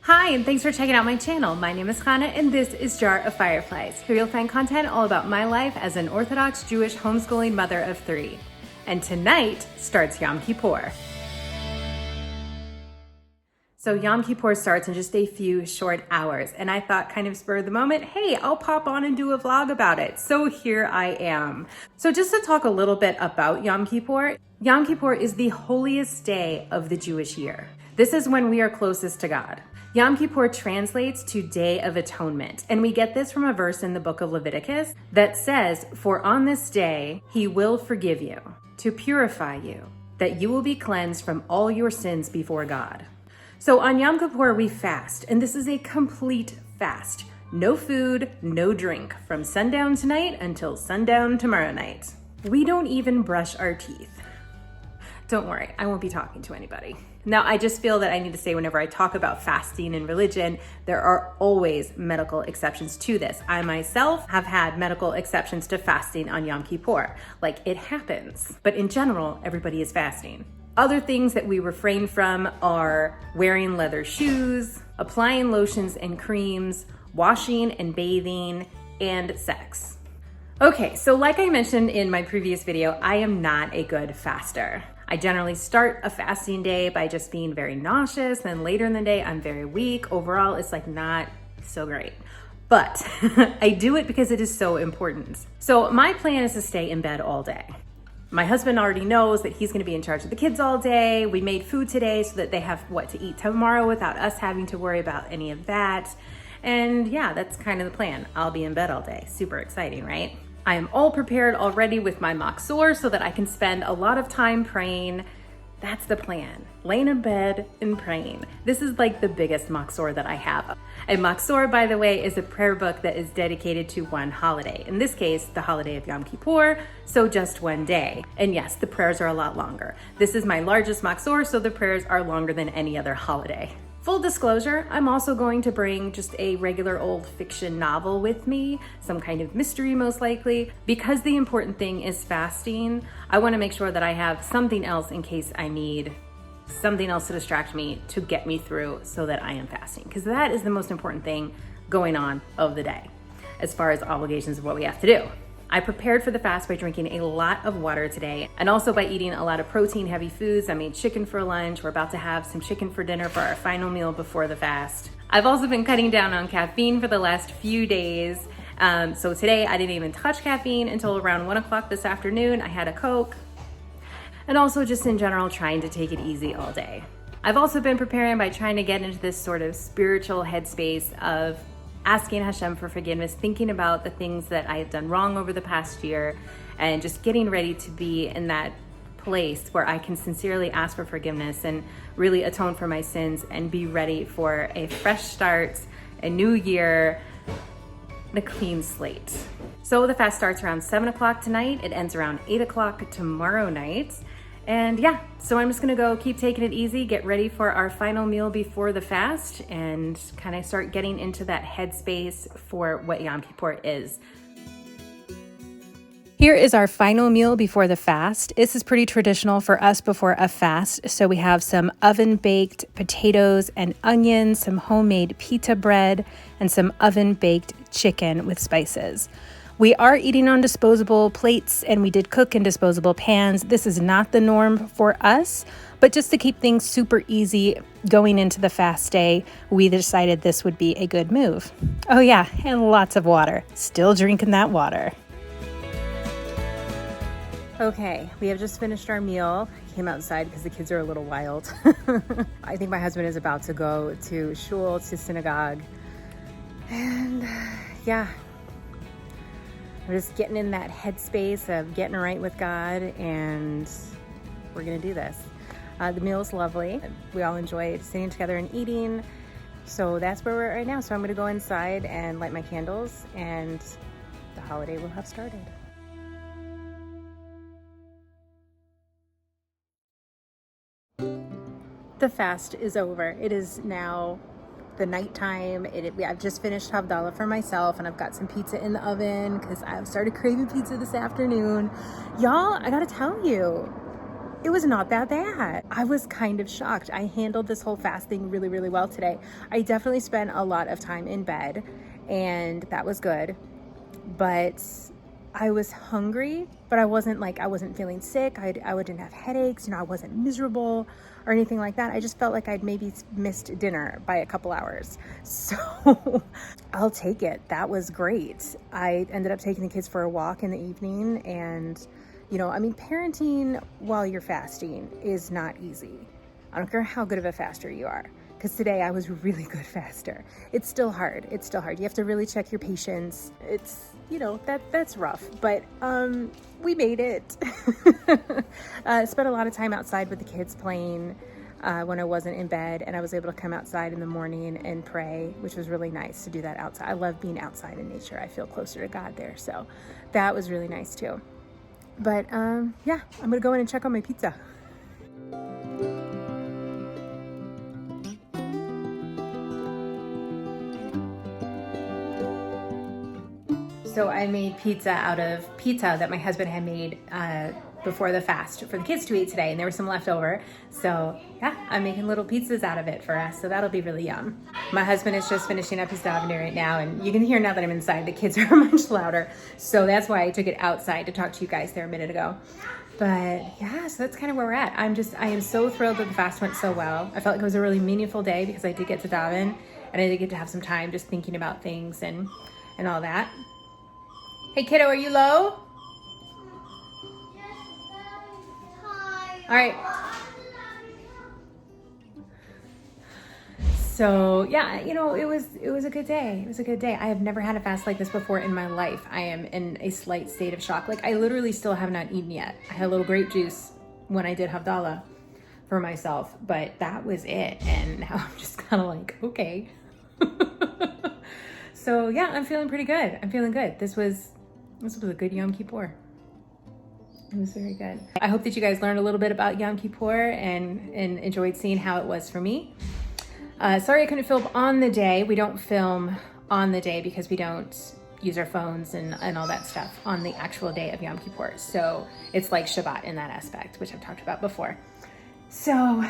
Hi, and thanks for checking out my channel. My name is Hannah, and this is Jar of Fireflies. Here you'll find content all about my life as an Orthodox Jewish homeschooling mother of 3. And tonight starts Yom Kippur. So Yom Kippur starts in just a few short hours, and I thought, kind of spur of the moment, hey, I'll pop on and do a vlog about it. So here I am. So just to talk a little bit about Yom Kippur is the holiest day of the Jewish year. This is when we are closest to God. Yom Kippur translates to Day of Atonement, and we get this from a verse in the book of Leviticus that says, "For on this day he will forgive you, to purify you, that you will be cleansed from all your sins before God." So on Yom Kippur we fast, and this is a complete fast. No food, no drink, from sundown tonight until sundown tomorrow night. We don't even brush our teeth. Don't worry, I won't be talking to anybody. Now, I just feel that I need to say whenever I talk about fasting and religion, there are always medical exceptions to this. I myself have had medical exceptions to fasting on Yom Kippur. Like, it happens. But in general, everybody is fasting. Other things that we refrain from are wearing leather shoes, applying lotions and creams, washing and bathing, and sex. Okay, so like I mentioned in my previous video, I am not a good faster. I generally start a fasting day by just being very nauseous, then later in the day I'm very weak. Overall, it's like not so great. But I do it because it is so important. So my plan is to stay in bed all day. My husband already knows that he's gonna be in charge of the kids all day. We made food today so that they have what to eat tomorrow without us having to worry about any of that. And yeah, that's kind of the plan. I'll be in bed all day. Super exciting, right? I am all prepared already with my machzor so that I can spend a lot of time praying. That's the plan. Laying in bed and praying. This is like the biggest machzor that I have. A machzor, by the way, is a prayer book that is dedicated to one holiday. In this case, the holiday of Yom Kippur, so just one day. And yes, the prayers are a lot longer. This is my largest machzor, so the prayers are longer than any other holiday. Full disclosure, I'm also going to bring just a regular old fiction novel with me, some kind of mystery most likely. Because the important thing is fasting, I want to make sure that I have something else in case I need something else to distract me to get me through so that I am fasting. Because that is the most important thing going on of the day, as far as obligations of what we have to do. I prepared for the fast by drinking a lot of water today and also by eating a lot of protein heavy foods. I made chicken for lunch. We're about to have some chicken for dinner for our final meal before the fast. I've also been cutting down on caffeine for the last few days. So today I didn't even touch caffeine until around 1 o'clock this afternoon. I had a Coke, and also just in general trying to take it easy all day. I've also been preparing by trying to get into this sort of spiritual headspace of asking Hashem for forgiveness, thinking about the things that I have done wrong over the past year, and just getting ready to be in that place where I can sincerely ask for forgiveness and really atone for my sins and be ready for a fresh start, a new year, and a clean slate. So the fast starts around 7 o'clock tonight. It ends around 8 o'clock tomorrow night. And yeah, so I'm just gonna go keep taking it easy, get ready for our final meal before the fast, and kind of start getting into that headspace for what Yom Kippur is. Here is our final meal before the fast. This is pretty traditional for us before a fast. So we have some oven-baked potatoes and onions, some homemade pita bread, and some oven-baked chicken with spices. We are eating on disposable plates, and we did cook in disposable pans. This is not the norm for us, but just to keep things super easy going into the fast day, we decided this would be a good move. Oh yeah, and lots of water. Still drinking that water. Okay, we have just finished our meal. Came outside because the kids are a little wild. I think my husband is about to go to shul, to synagogue. And yeah, we're just getting in that headspace of getting right with God, and we're gonna do this. The meal is lovely. We all enjoyed sitting together and eating. So that's where we're at right now. So I'm gonna go inside and light my candles, and the holiday will have started. The fast is over. It is now the nighttime. I've just finished Havdalah for myself, and I've got some pizza in the oven because I've started craving pizza this afternoon. Y'all, I gotta tell you, it was not that bad. I was kind of shocked. I handled this whole fasting really, really well today. I definitely spent a lot of time in bed, and that was good. But I was hungry, but I wasn't feeling sick. I didn't have headaches, I wasn't miserable or anything like that. I just felt like I'd maybe missed dinner by a couple hours. So I'll take it. That was great. I ended up taking the kids for a walk in the evening, and parenting while you're fasting is not easy. I don't care how good of a faster you are, because today I was a really good faster. It's still hard. You have to really check your patience. It's, that's rough, but we made it. Spent a lot of time outside with the kids playing when I wasn't in bed, and I was able to come outside in the morning and pray, which was really nice to do that outside. I love being outside in nature. I feel closer to God there, so that was really nice too. But yeah, I'm gonna go in and check on my pizza. So I made pizza out of pizza that my husband had made before the fast for the kids to eat today, and there was some left over. So yeah, I'm making little pizzas out of it for us, so that'll be really yum. My husband is just finishing up his davening right now, and you can hear now that I'm inside, the kids are much louder. So that's why I took it outside to talk to you guys there a minute ago. But yeah, so that's kind of where we're at. I am so thrilled that the fast went so well. I felt like it was a really meaningful day because I did get to daven, and I did get to have some time just thinking about things and all that. Hey kiddo, are you low? All right. So yeah, it was a good day. It was a good day. I have never had a fast like this before in my life. I am in a slight state of shock. Like, I literally still have not eaten yet. I had a little grape juice when I did Havdalah for myself, but that was it. And now I'm just kind of like, okay. So yeah, I'm feeling pretty good. I'm feeling good. This was a good Yom Kippur. It was very good. I hope that you guys learned a little bit about Yom Kippur and enjoyed seeing how it was for me. Sorry I couldn't film on the day. We don't film on the day because we don't use our phones and all that stuff on the actual day of Yom Kippur. So it's like Shabbat in that aspect, which I've talked about before. So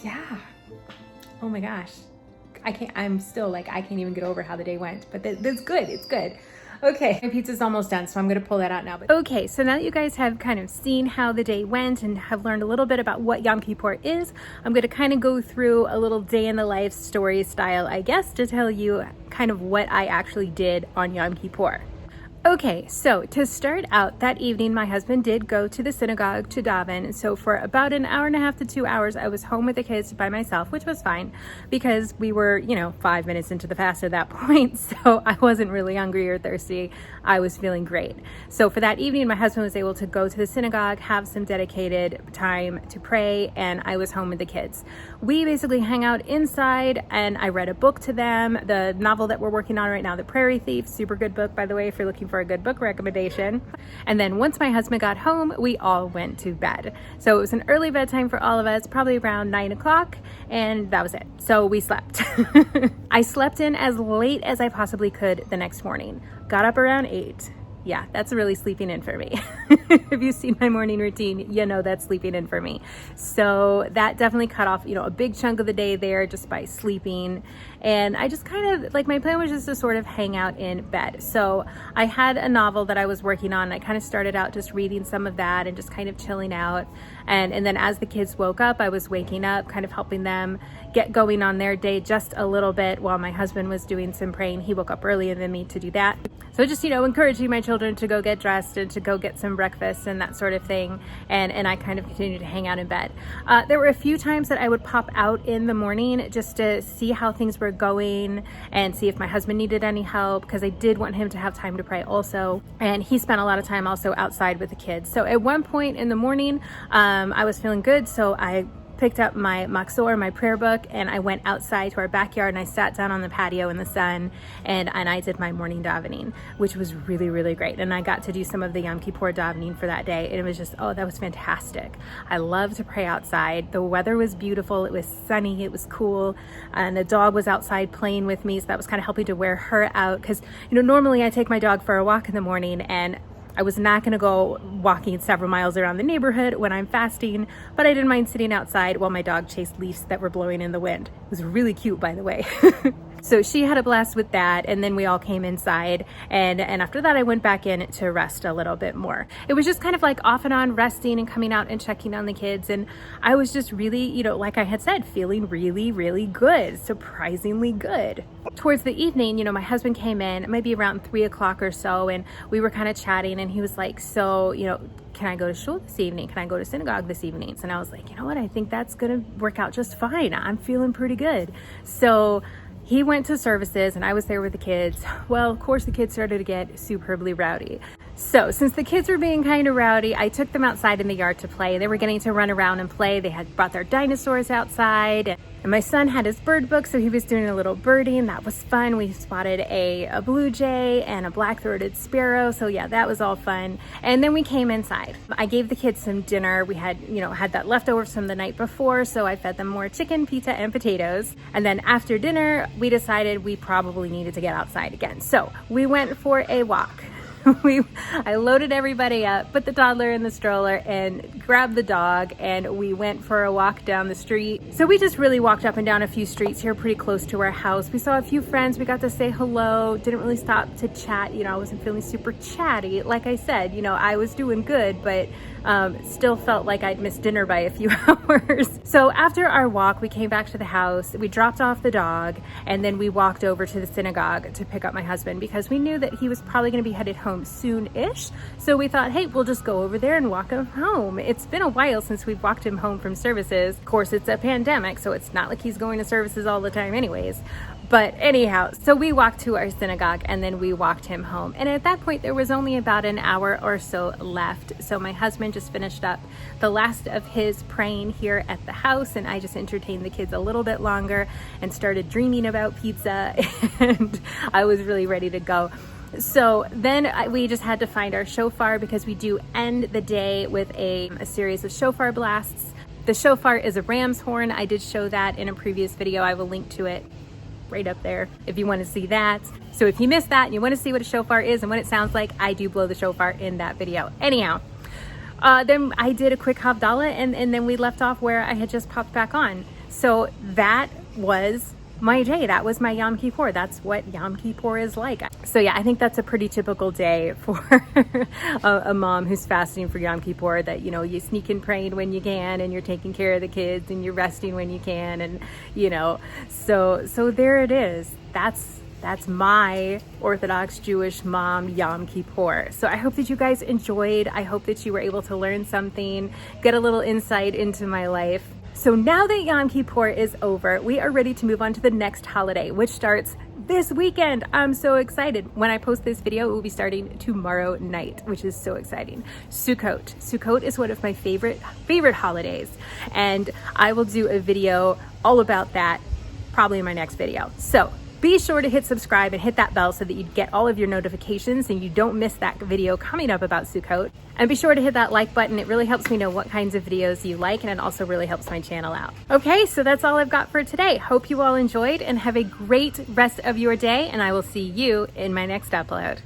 yeah, oh my gosh. I can't even get over how the day went, but that's good. It's good. Okay, my pizza's almost done, so I'm gonna pull that out now. Okay, so now that you guys have kind of seen how the day went and have learned a little bit about what Yom Kippur is, I'm gonna kind of go through a little day in the life story style, I guess, to tell you kind of what I actually did on Yom Kippur. Okay, so to start out, that evening, my husband did go to the synagogue to daven. So for about an hour and a half to 2 hours, I was home with the kids by myself, which was fine because we were, 5 minutes into the fast at that point. So I wasn't really hungry or thirsty. I was feeling great. So for that evening, my husband was able to go to the synagogue, have some dedicated time to pray, and I was home with the kids. We basically hang out inside, and I read a book to them. The novel that we're working on right now, The Prairie Thief, super good book, by the way, if you're looking for a good book recommendation. And then once my husband got home, we all went to bed. So it was an early bedtime for all of us, probably around 9 o'clock, and that was it. So we slept. I slept in as late as I possibly could the next morning. Got up around 8. Yeah, that's really sleeping in for me. If you've seen my morning routine, that's sleeping in for me. So that definitely cut off, a big chunk of the day there just by sleeping. And I just kind of, my plan was just to sort of hang out in bed. So I had a novel that I was working on. I kind of started out just reading some of that and just kind of chilling out. And then as the kids woke up, I was waking up, kind of helping them get going on their day just a little bit while my husband was doing some praying. He woke up earlier than me to do that. So just, encouraging my children to go get dressed and to go get some breakfast and that sort of thing. And I kind of continued to hang out in bed. There were a few times that I would pop out in the morning just to see how things were going and see if my husband needed any help, because I did want him to have time to pray also. And he spent a lot of time also outside with the kids. So at one point in the morning, I was feeling good. So I picked up my Machzor, my prayer book, and I went outside to our backyard and I sat down on the patio in the sun and I did my morning davening, which was really, really great. And I got to do some of the Yom Kippur davening for that day. And it was just, that was fantastic. I love to pray outside. The weather was beautiful. It was sunny. It was cool. And the dog was outside playing with me. So that was kind of helping to wear her out. Because, normally I take my dog for a walk in the morning and I was not going to go walking several miles around the neighborhood when I'm fasting, but I didn't mind sitting outside while my dog chased leaves that were blowing in the wind. It was really cute, by the way. So she had a blast with that, and then we all came inside, and after that I went back in to rest a little bit more. It was just kind of like off and on resting and coming out and checking on the kids, and I was just really, you know, like I had said, feeling really, really good, surprisingly good. Towards the evening, you know, my husband came in maybe around 3 o'clock or so, and we were kind of chatting, and he was like, so, you know, can I go to shul this evening? Can I go to synagogue this evening? And I was like, you know what, I think that's gonna work out just fine. I'm feeling pretty good. So he went to services and I was there with the kids. Well, of course, the kids started to get superbly rowdy. So since the kids were being kind of rowdy, I took them outside in the yard to play. They were getting to run around and play. They had brought their dinosaurs outside. And my son had his bird book, so he was doing a little birding. That was fun. We spotted a blue jay and a black-throated sparrow. So yeah, that was all fun. And then we came inside. I gave the kids some dinner. We had, you know, had that leftovers from the night before, so I fed them more chicken, pizza, and potatoes. And then after dinner, we decided we probably needed to get outside again. So we went for a walk. I loaded everybody up, put the toddler in the stroller, and grabbed the dog, and we went for a walk down the street. So we just really walked up and down a few streets here pretty close to our house. We saw a few friends. We got to say hello. Didn't really stop to chat. You know, I wasn't feeling super chatty. Like I said, you know, I was doing good, but still felt like I'd missed dinner by a few hours. So after our walk, we came back to the house, we dropped off the dog, and then we walked over to the synagogue to pick up my husband because we knew that he was probably going to be headed home soon-ish. So we thought, hey, we'll just go over there and walk him home. It's been a while since we've walked him home from services. Of course, it's a pandemic, so it's not like he's going to services all the time anyways. But anyhow, so we walked to our synagogue and then we walked him home. And at that point, there was only about an hour or so left. So my husband just finished up the last of his praying here at the house, and I just entertained the kids a little bit longer and started dreaming about pizza, and I was really ready to go. So then we just had to find our shofar because we do end the day with a series of shofar blasts. The shofar is a ram's horn. I did show that in a previous video. I will link to it right up there if you want to see that. So if you missed that and you want to see what a shofar is and what it sounds like, I do blow the shofar in that video. Anyhow, then I did a quick Havdalah, and then we left off where I had just popped back on. So that was my day. That was my Yom Kippur. That's what Yom Kippur is like. So yeah, I think that's a pretty typical day for a mom who's fasting for Yom Kippur, that, you know, you sneak in praying when you can, and you're taking care of the kids, and you're resting when you can, and, you know, so there it is. That's my Orthodox Jewish mom Yom Kippur. So I hope that you guys enjoyed. I hope that you were able to learn something, get a little insight into my life. So now that Yom Kippur is over, we are ready to move on to the next holiday, which starts this weekend. I'm so excited. When I post this video, it will be starting tomorrow night, which is so exciting. Sukkot. Sukkot is one of my favorite holidays, and I will do a video all about that probably in my next video. So be sure to hit subscribe and hit that bell so that you get all of your notifications and you don't miss that video coming up about Sukkot. And be sure to hit that like button. It really helps me know what kinds of videos you like, and it also really helps my channel out. Okay, so that's all I've got for today. Hope you all enjoyed and have a great rest of your day, and I will see you in my next upload.